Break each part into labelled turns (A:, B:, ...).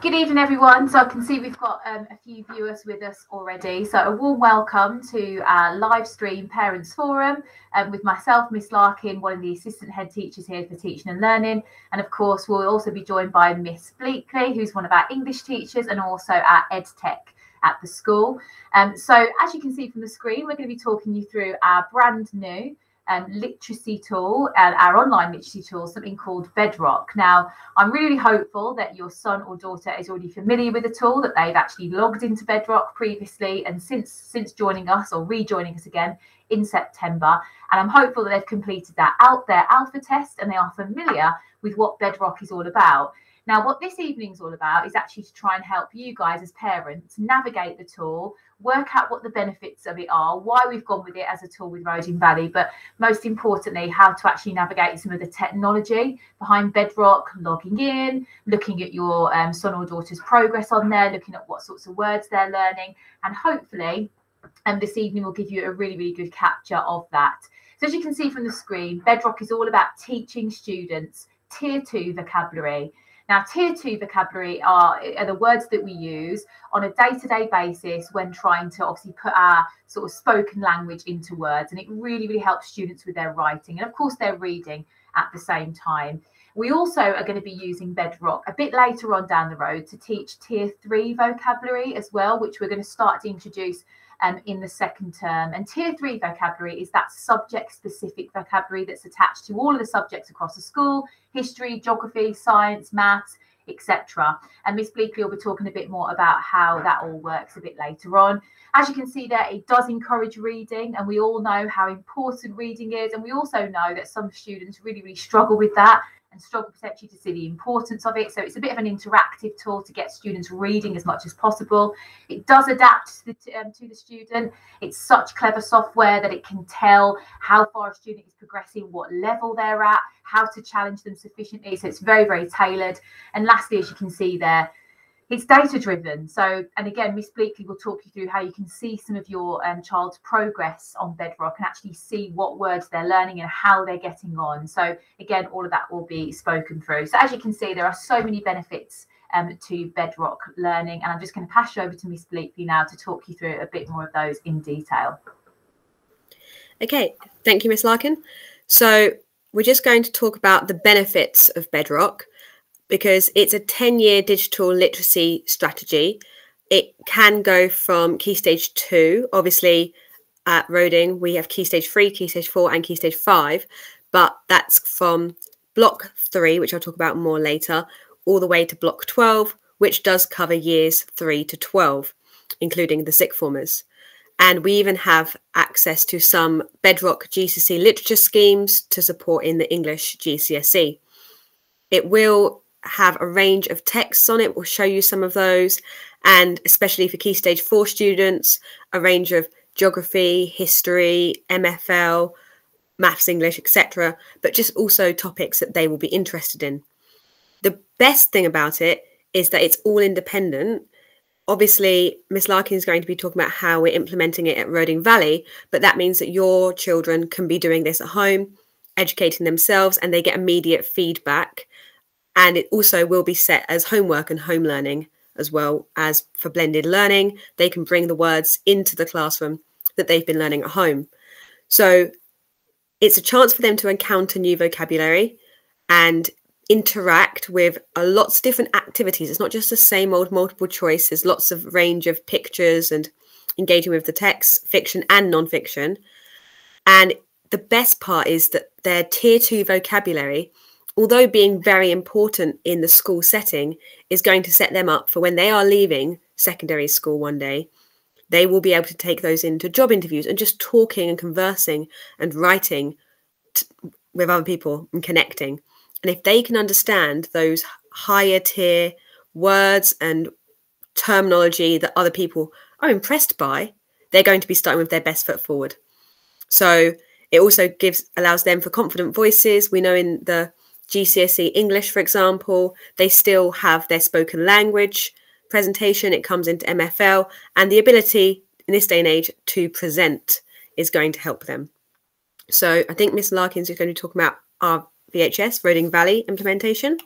A: Good evening, everyone. So I can see we've got a few viewers with us already. So a warm welcome to our live stream Parents Forum with myself, Miss Larkin, one of the assistant head teachers here for Teaching and Learning. And of course, we'll also be joined by Miss Bleakley, who's one of our English teachers and also our Ed Tech at the school. So as you can see from the screen, we're going to be talking you through our brand new literacy tool, our online literacy tool, something called Bedrock. Now, I'm really hopeful that your son or daughter is already familiar with the tool, that they've actually logged into Bedrock previously and since joining us or rejoining us again in September. And I'm hopeful that they've completed their alpha test and they are familiar with what Bedrock is all about. Now, what this evening is all about is actually to try and help you guys as parents navigate the tool, work out what the benefits of it are, why we've gone with it as a tool with Roding Valley, but most importantly, how to actually navigate some of the technology behind Bedrock, logging in, looking at your son or daughter's progress on there, looking at what sorts of words they're learning, and hopefully this evening will give you a really, really good capture of that. So as you can see from the screen, Bedrock is all about teaching students Tier 2 vocabulary. Now, Tier 2 vocabulary are the words that we use on a day-to-day basis when trying to obviously put our sort of spoken language into words. And it really, really helps students with their writing and, of course, their reading at the same time. We also are going to be using Bedrock a bit later on down the road to teach Tier 3 vocabulary as well, which we're going to start to introduce in the second term. And Tier 3 vocabulary is that subject-specific vocabulary that's attached to all of the subjects across the school: history, geography, science, maths, etc. And Miss Bleakley will be talking a bit more about how that all works a bit later on. As you can see there, it does encourage reading, and we all know how important reading is. And we also know that some students really, really struggle with that and struggle potentially to see the importance of it. So it's a bit of an interactive tool to get students reading as much as possible. It does adapt to the student. It's such clever software that it can tell how far a student is progressing, what level they're at, how to challenge them sufficiently. So it's very, very tailored. And lastly, as you can see there, it's data driven. So, and again, Miss Bleakley will talk you through how you can see some of your child's progress on Bedrock and actually see what words they're learning and how they're getting on. So again, all of that will be spoken through. So as you can see, there are so many benefits to Bedrock learning. And I'm just going to pass you over to Miss Bleakley now to talk you through a bit more of those in detail.
B: Okay, thank you, Miss Larkin. So we're just going to talk about the benefits of Bedrock, because it's a 10-year digital literacy strategy. It can go from Key Stage 2. Obviously, at Roding, we have Key Stage 3, Key Stage 4 and Key Stage 5. But that's from Block 3, which I'll talk about more later, all the way to Block 12, which does cover years 3 to 12, including the sixth formers. And we even have access to some Bedrock GCSE literature schemes to support in the English GCSE. It will have a range of texts on it. We'll show you some of those, and especially for Key Stage 4 students, a range of geography, history, MFL, maths, English, etc., but just also topics that they will be interested in. The best thing about it is that it's all independent. Obviously, Miss Larkin is going to be talking about how we're implementing it at Roding Valley, but that means that your children can be doing this at home, educating themselves, and they get immediate feedback. And it also will be set as homework and home learning, as well as for blended learning. They can bring the words into the classroom that they've been learning at home. So it's a chance for them to encounter new vocabulary and interact with lots of different activities. It's not just the same old multiple choice. There's lots of range of pictures and engaging with the text, fiction and non-fiction. And the best part is that their Tier 2 vocabulary, although being very important in the school setting, is going to set them up for when they are leaving secondary school one day. They will be able to take those into job interviews and just talking and conversing and writing with other people and connecting. And if they can understand those higher tier words and terminology that other people are impressed by, they're going to be starting with their best foot forward. So it also allows them for confident voices. We know in the GCSE English, for example, they still have their spoken language presentation. It comes into MFL, and the ability in this day and age to present is going to help them. So I think Miss Larkins is going to talk about our VHS, Roding Valley implementation.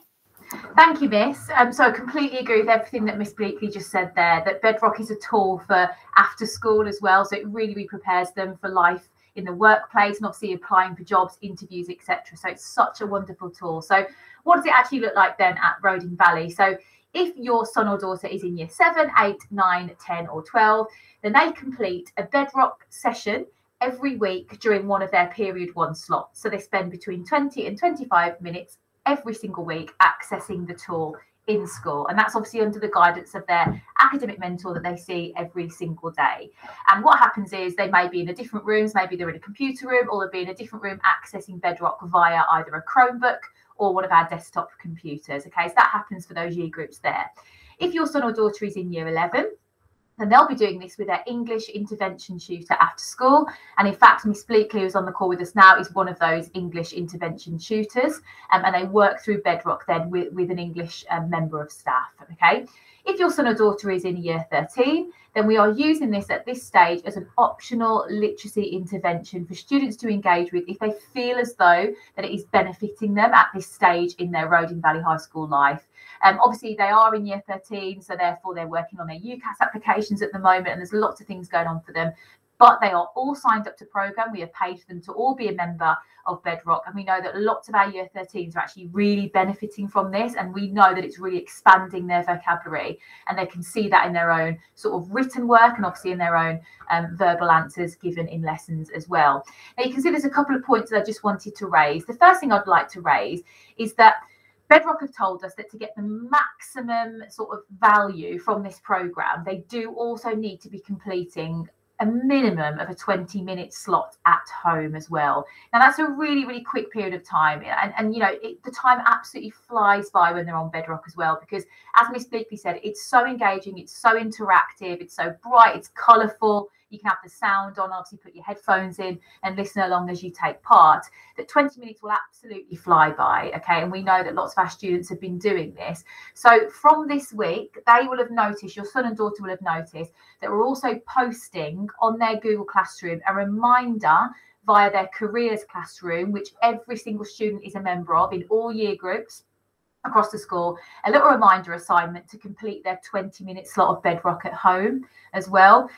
A: Thank you, Miss. So I completely agree with everything that Miss Bleakley just said there, that Bedrock is a tool for after school as well. So it really prepares them for life in the workplace and obviously applying for jobs, interviews, etc. So it's such a wonderful tool. So what does it actually look like then at Roding Valley? So if your son or daughter is in year 7, 8, 9, 10 or 12, then they complete a Bedrock session every week during one of their period 1 slots. So they spend between 20 and 25 minutes every single week accessing the tool in school, and that's obviously under the guidance of their academic mentor that they see every single day. And what happens is they may be in a different rooms, maybe they're in a computer room, or they'll be in a different room accessing Bedrock via either a Chromebook or one of our desktop computers. Okay, so that happens for those year groups there. If your son or daughter is in year 11, and they'll be doing this with their English intervention tutor after school. And in fact, Miss Bleakley, who's on the call with us now, is one of those English intervention tutors. And they work through Bedrock then with an English member of staff. Okay. If your son or daughter is in year 13, then we are using this at this stage as an optional literacy intervention for students to engage with if they feel as though that it is benefiting them at this stage in their Roding Valley High School life. Obviously, they are in year 13, so therefore they're working on their UCAS applications at the moment, and there's lots of things going on for them. But they are all signed up to programme. We have paid for them to all be a member of Bedrock, and we know that lots of our year 13s are actually really benefiting from this, and we know that it's really expanding their vocabulary, and they can see that in their own sort of written work and obviously in their own verbal answers given in lessons as well. Now you can see there's a couple of points that I just wanted to raise. The first thing I'd like to raise is that Bedrock have told us that to get the maximum sort of value from this programme, they do also need to be completing a minimum of a 20-minute slot at home as well. Now, that's a really quick period of time. And you know, the time absolutely flies by when they're on Bedrock as well, because as Miss Bleakley said, it's so engaging, it's so interactive, it's so bright, it's colourful. You can have the sound on, obviously put your headphones in and listen along as you take part. That 20 minutes will absolutely fly by, okay? And we know that lots of our students have been doing this. So from this week, they will have noticed, your son and daughter will have noticed, that we're also posting on their Google Classroom a reminder via their careers classroom, which every single student is a member of in all year groups across the school, a little reminder assignment to complete their 20-minute slot of Bedrock at home as well.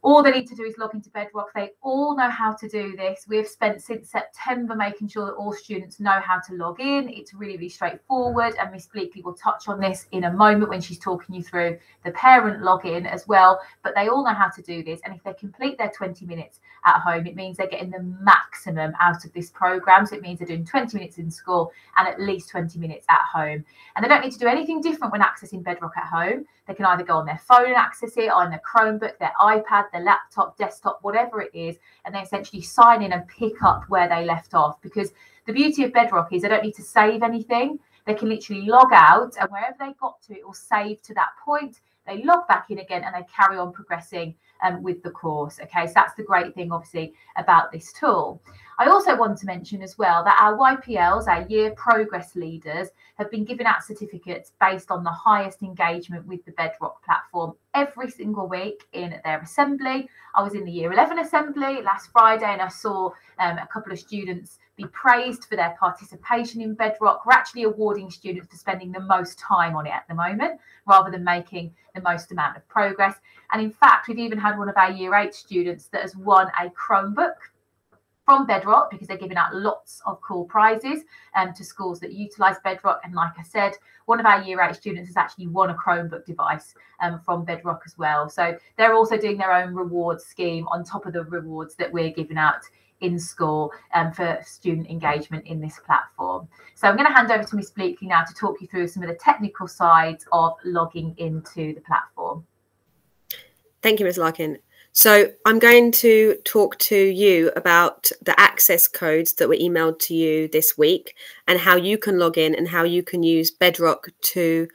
A: All they need to do is log into Bedrock. They all know how to do this. We've spent since September making sure that all students know how to log in. It's really straightforward. And Miss Bleakley will touch on this in a moment when she's talking you through the parent login as well. But they all know how to do this. And if they complete their 20 minutes at home, it means they're getting the maximum out of this programme. So it means they're doing 20 minutes in school and at least 20 minutes at home. And they don't need to do anything different when accessing Bedrock at home. They can either go on their phone and access it, on their Chromebook, their iPad, their laptop, desktop, whatever it is, and they essentially sign in and pick up where they left off. Because the beauty of Bedrock is they don't need to save anything. They can literally log out, and wherever they got to, it will save to that point. They log back in again and they carry on progressing with the course. Okay, so that's the great thing, obviously, about this tool. I also want to mention as well that our YPLs, our year progress leaders, have been given out certificates based on the highest engagement with the Bedrock platform every single week in their assembly. I was in the year 11 assembly last Friday and I saw a couple of students be praised for their participation in Bedrock. We're actually awarding students for spending the most time on it at the moment, rather than making the most amount of progress. And in fact, we've even had one of our year 8 students that has won a Chromebook from Bedrock, because they're giving out lots of cool prizes to schools that utilise Bedrock. And like I said, one of our year 8 students has actually won a Chromebook device from Bedrock as well. So they're also doing their own rewards scheme on top of the rewards that we're giving out in school for student engagement in this platform. So I'm going to hand over to Miss Bleakley now to talk you through some of the technical sides of logging into the platform.
B: Thank you, Ms. Larkin. So I'm going to talk to you about the access codes that were emailed to you this week and how you can log in and how you can use Bedrock to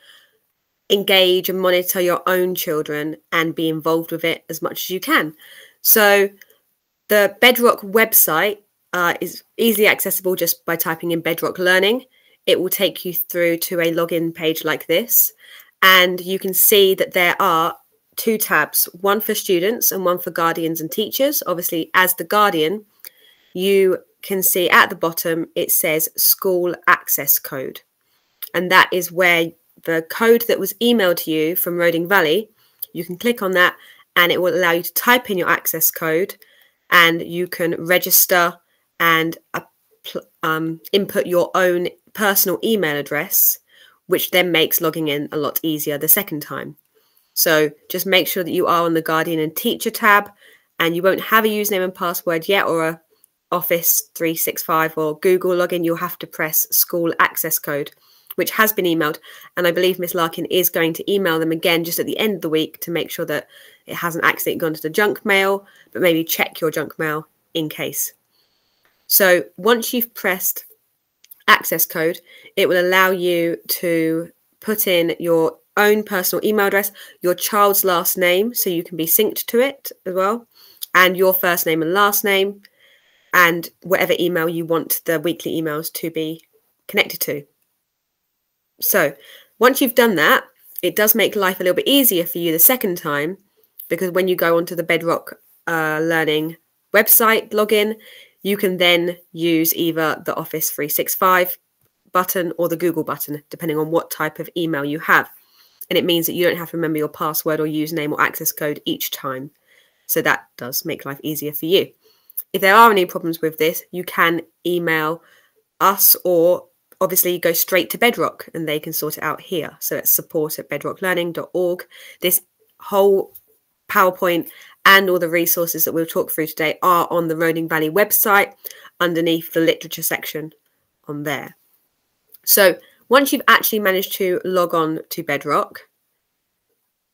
B: engage and monitor your own children and be involved with it as much as you can. So the Bedrock website is easily accessible just by typing in Bedrock Learning. It will take you through to a login page like this, and you can see that there are 2 tabs, one for students and one for guardians and teachers. Obviously, as the guardian, you can see at the bottom it says School Access Code. And that is where the code that was emailed to you from Roding Valley, you can click on that and it will allow you to type in your access code, and you can register and input your own personal email address, which then makes logging in a lot easier the second time. So just make sure that you are on the Guardian and Teacher tab, and you won't have a username and password yet, or a Office 365 or Google login. You'll have to press school access code, which has been emailed. And I believe Miss Larkin is going to email them again just at the end of the week to make sure that it hasn't accidentally gone to the junk mail, but maybe check your junk mail in case. So once you've pressed access code, it will allow you to put in your own personal email address, your child's last name, so you can be synced to it as well, and your first name and last name, and whatever email you want the weekly emails to be connected to. So once you've done that, it does make life a little bit easier for you the second time, because when you go onto the Bedrock Learning website login, you can then use either the Office 365 button or the Google button, depending on what type of email you have. And it means that you don't have to remember your password or username or access code each time. So that does make life easier for you. If there are any problems with this, you can email us, or obviously go straight to Bedrock and they can sort it out here. So it's support@bedrocklearning.org. This whole PowerPoint and all the resources that we'll talk through today are on the Roding Valley website underneath the literature section on there. So once you've actually managed to log on to Bedrock,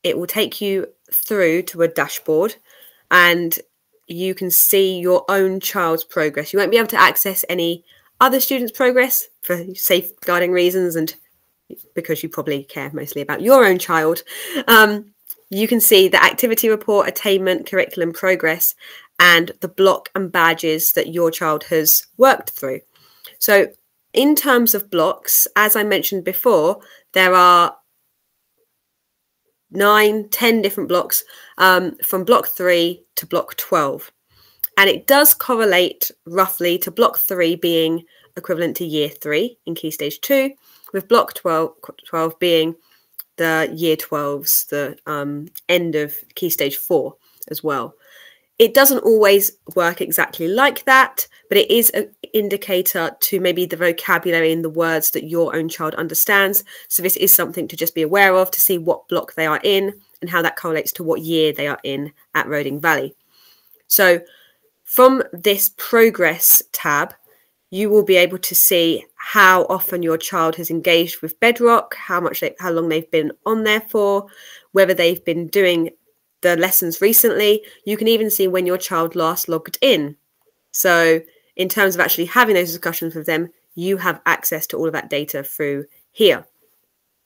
B: it will take you through to a dashboard and you can see your own child's progress. You won't be able to access any other students' progress for safeguarding reasons and because you probably care mostly about your own child. You can see the activity report, attainment, curriculum progress, and the block and badges that your child has worked through. So in terms of blocks, as I mentioned before, there are 9-10 different blocks from block 3 to block 12. And it does correlate roughly to block 3 being equivalent to year 3 in Key Stage 2, with block 12 being the year 12s, the end of Key Stage 4 as well. It doesn't always work exactly like that, but it is an indicator to maybe the vocabulary and the words that your own child understands. So this is something to just be aware of, to see what block they are in and how that correlates to what year they are in at Roding Valley. So from this progress tab, you will be able to see how often your child has engaged with Bedrock, how long they've been on there for, whether they've been doing the lessons recently. You can even see when your child last logged in. So in terms of actually having those discussions with them, you have access to all of that data through here.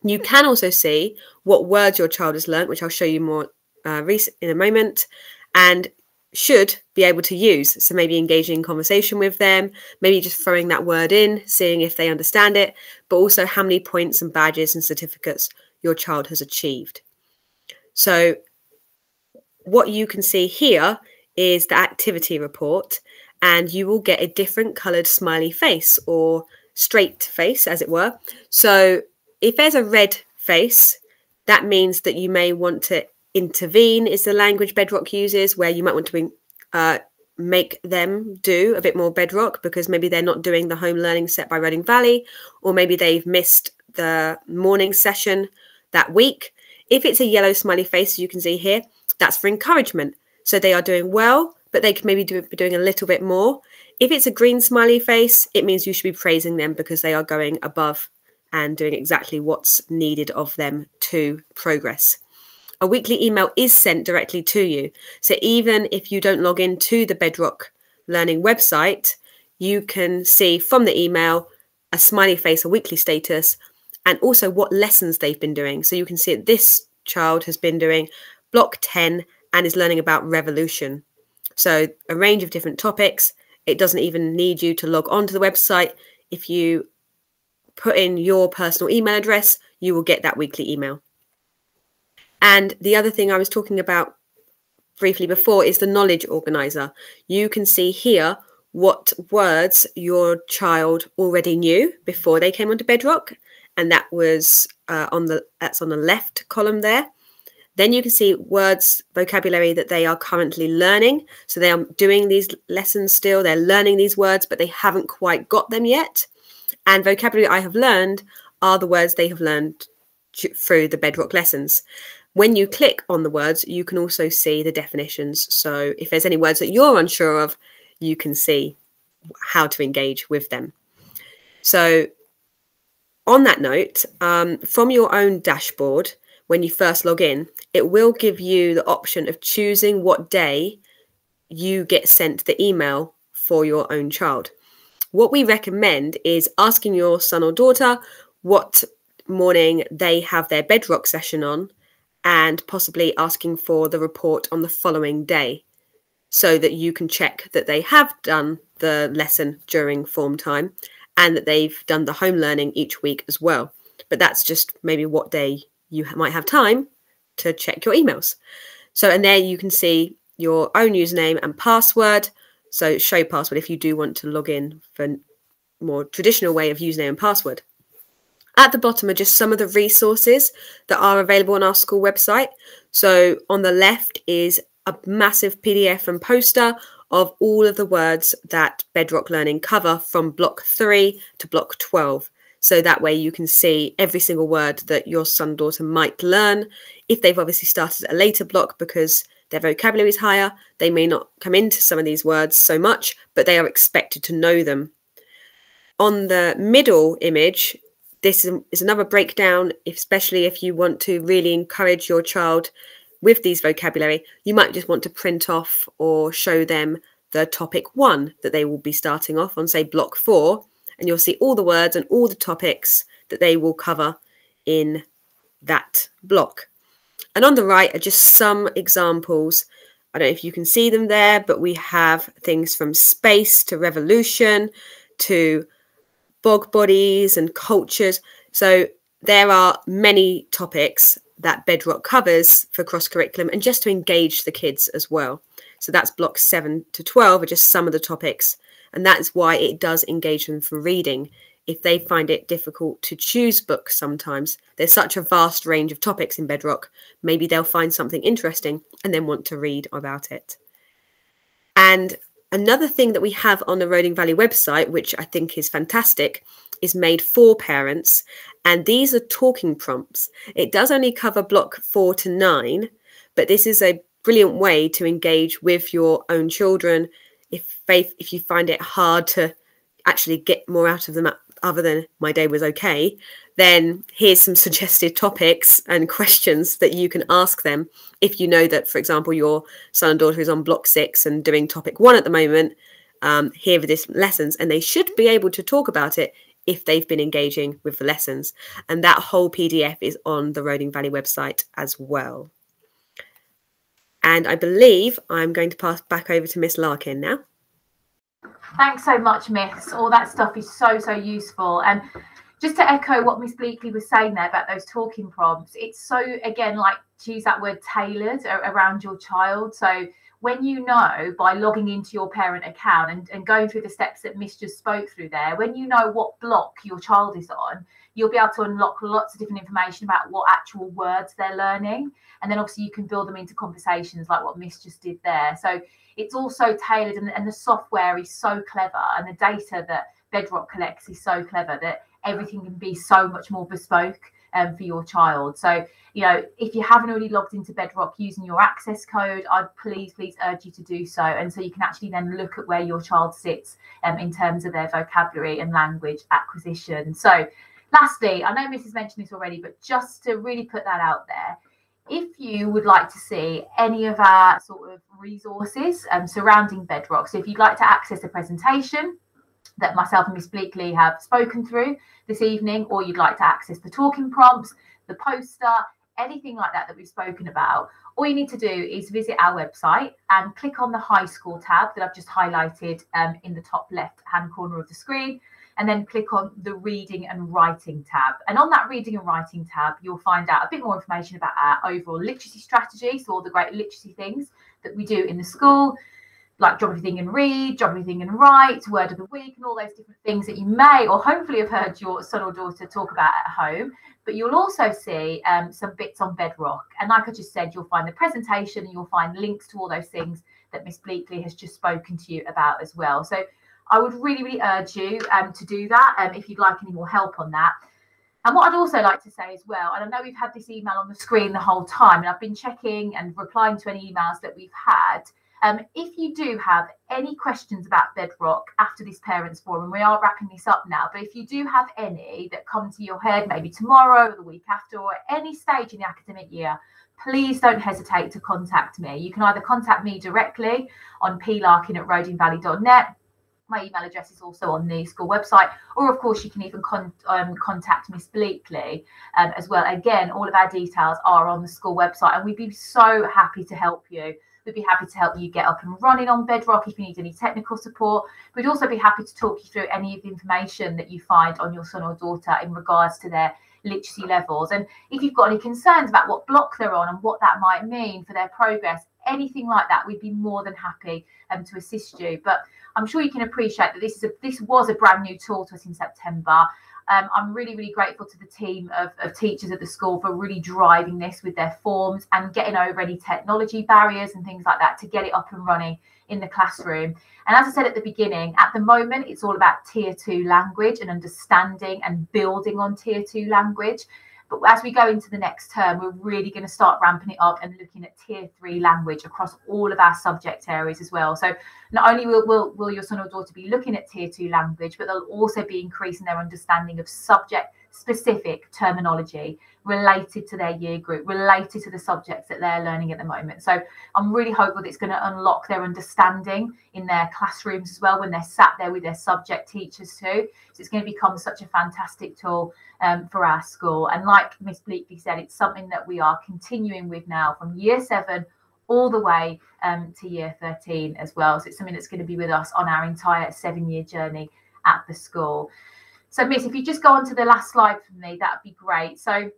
B: You can also see what words your child has learnt, which I'll show you more in a moment, and should be able to use. So maybe engaging in conversation with them, maybe just throwing that word in, seeing if they understand it, but also how many points and badges and certificates your child has achieved. So what you can see here is the activity report, and you will get a different coloured smiley face, or straight face as it were. So if there's a red face, that means that you may want to intervene, is the language Bedrock uses, where you might want to make them do a bit more Bedrock because maybe they're not doing the home learning set by Roding Valley, or maybe they've missed the morning session that week. If it's a yellow smiley face, you can see here, that's for encouragement. So they are doing well, but they could maybe be doing a little bit more. If it's a green smiley face, it means you should be praising them because they are going above and doing exactly what's needed of them to progress. A weekly email is sent directly to you. So even if you don't log into the Bedrock Learning website, you can see from the email a smiley face, a weekly status, and also what lessons they've been doing. So you can see that this child has been doing block 10 and is learning about revolution. So a range of different topics. It doesn't even need you to log on to the website. If you put in your personal email address, you will get that weekly email. And the other thing I was talking about briefly before is the knowledge organizer. You can see here what words your child already knew before they came onto Bedrock and that's on the left column there. Then you can see words, vocabulary that they are currently learning. So they are doing these lessons still. They're learning these words, but they haven't quite got them yet. And vocabulary I have learned are the words they have learned through the Bedrock lessons. When you click on the words, you can also see the definitions. So if there's any words that you're unsure of, you can see how to engage with them. So on that note, from your own dashboard, when you first log in, it will give you the option of choosing what day you get sent the email for your own child. What we recommend is asking your son or daughter what morning they have their Bedrock session on, and possibly asking for the report on the following day, so that you can check that they have done the lesson during form time and that they've done the home learning each week as well. But that's just maybe what day you might have time to check your emails. So, and there you can see your own username and password. So show password if you do want to log in for a more traditional way of username and password. At the bottom are just some of the resources that are available on our school website. So on the left is a massive PDF and poster of all of the words that Bedrock Learning cover from block 3 to block 12. So that way you can see every single word that your son or daughter might learn. If they've obviously started at a later block because their vocabulary is higher, they may not come into some of these words so much, but they are expected to know them. On the middle image, this is another breakdown, especially if you want to really encourage your child with these vocabulary. You might just want to print off or show them the topic 1 that they will be starting off on, say, block 4, and you'll see all the words and all the topics that they will cover in that block. And on the right are just some examples. I don't know if you can see them there, but we have things from space to revolution to bog bodies and cultures. So there are many topics that Bedrock covers for cross curriculum and just to engage the kids as well. So that's blocks 7 to 12 are just some of the topics, and that's why it does engage them for reading. If they find it difficult to choose books sometimes, there's such a vast range of topics in Bedrock, maybe they'll find something interesting and then want to read about it. And another thing that we have on the Roding Valley website, which I think is fantastic, is made for parents. And these are talking prompts. It does only cover block 4 to 9, but this is a brilliant way to engage with your own children. If you find it hard to actually get more out of them other than my day was okay, then here's some suggested topics and questions that you can ask them. If you know that, for example, your son and daughter is on block 6 and doing topic 1 at the moment, here are the lessons, and they should be able to talk about it if they've been engaging with the lessons. And that whole PDF is on the Roding Valley website as well. And I believe I'm going to pass back over to Miss Larkin now.
A: Thanks so much, Miss. All that stuff is so useful. And just to echo what Miss Bleakley was saying there about those talking prompts, it's so, again, like, to use that word, tailored around your child. So when you know, by logging into your parent account and going through the steps that Miss just spoke through there, when you know what block your child is on, you'll be able to unlock lots of different information about what actual words they're learning. And then obviously you can build them into conversations like what Miss just did there. So it's also tailored, and the software is so clever, and the data that Bedrock collects is so clever that everything can be so much more bespoke for your child. So, you know, if you haven't already logged into Bedrock using your access code, I'd please urge you to do so. And so you can actually then look at where your child sits in terms of their vocabulary and language acquisition. So lastly, I know Miss has mentioned this already, but just to really put that out there, if you would like to see any of our sort of resources surrounding Bedrock, so if you'd like to access a presentation that myself and Miss Bleakley have spoken through this evening, or you'd like to access the talking prompts, the poster, anything like that we've spoken about, all you need to do is visit our website and click on the High School tab that I've just highlighted in the top left-hand corner of the screen, and then click on the Reading and Writing tab. And on that Reading and Writing tab, you'll find out a bit more information about our overall literacy strategy, so all the great literacy things that we do in the school, like drop everything and read, drop everything and write, word of the week, and all those different things that you may or hopefully have heard your son or daughter talk about at home. But you'll also see some bits on Bedrock. And like I just said, you'll find the presentation and you'll find links to all those things that Miss Bleakley has just spoken to you about as well. So I would really, really urge you to do that if you'd like any more help on that. And what I'd also like to say as well, and I know we've had this email on the screen the whole time, and I've been checking and replying to any emails that we've had. If you do have any questions about Bedrock after this parents forum, and we are wrapping this up now, but if you do have any that come to your head, maybe tomorrow or the week after, or at any stage in the academic year, please don't hesitate to contact me. You can either contact me directly on plarkin@rodingvalley.net. My email address is also on the school website, or of course you can even contact Miss Bleakley as well. Again, all of our details are on the school website, and we'd be so happy to help you. We'd be happy to help you get up and running on Bedrock if you need any technical support. We'd also be happy to talk you through any of the information that you find on your son or daughter in regards to their literacy levels. And if you've got any concerns about what block they're on and what that might mean for their progress, anything like that, we'd be more than happy to assist you. But I'm sure you can appreciate that this was a brand new tool to us in September. I'm really, really grateful to the team of teachers at the school for really driving this with their forms and getting over any technology barriers and things like that to get it up and running in the classroom. And as I said at the beginning, at the moment, it's all about Tier 2 language and understanding and building on Tier 2 language. But as we go into the next term, we're really going to start ramping it up and looking at Tier 3 language across all of our subject areas as well. So not only will your son or daughter be looking at Tier 2 language, but they'll also be increasing their understanding of subject-specific terminology related to their year group, related to the subjects that they're learning at the moment. So I'm really hopeful that it's going to unlock their understanding in their classrooms as well when they're sat there with their subject teachers too. So it's going to become such a fantastic tool for our school. And like Miss Bleakley said, it's something that we are continuing with now from year 7 all the way to year 13 as well. So it's something that's going to be with us on our entire 7-year journey at the school. So Miss, if you just go on to the last slide for me, that would be great. So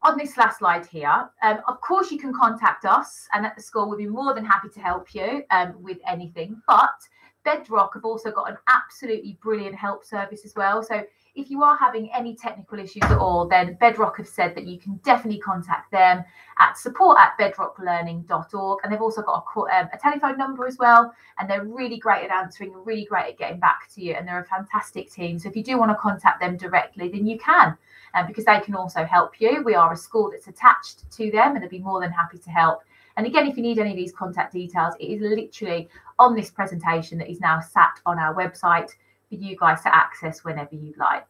A: on this last slide here, of course you can contact us, and at the school we'll be more than happy to help you with anything. But Bedrock have also got an absolutely brilliant help service as well. So if you are having any technical issues at all, then Bedrock have said that you can definitely contact them at support@bedrocklearning.org. And they've also got a telephone number as well. And they're really great at answering and really great at getting back to you. And they're a fantastic team. So if you do want to contact them directly, then you can, because they can also help you. We are a school that's attached to them, and they'll be more than happy to help. And again, if you need any of these contact details, it is literally on this presentation that is now sat on our website for you guys to access whenever you'd like.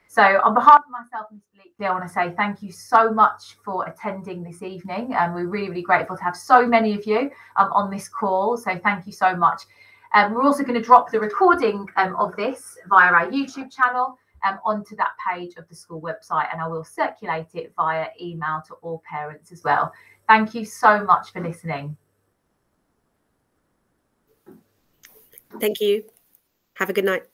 A: So on behalf of myself and Miss Bleakley, I want to say thank you so much for attending this evening. And we're really, really grateful to have so many of you on this call. So thank you so much. We're also going to drop the recording of this via our YouTube channel onto that page of the school website, and I will circulate it via email to all parents as well. Thank you so much for listening.
B: Thank you. Have a good night.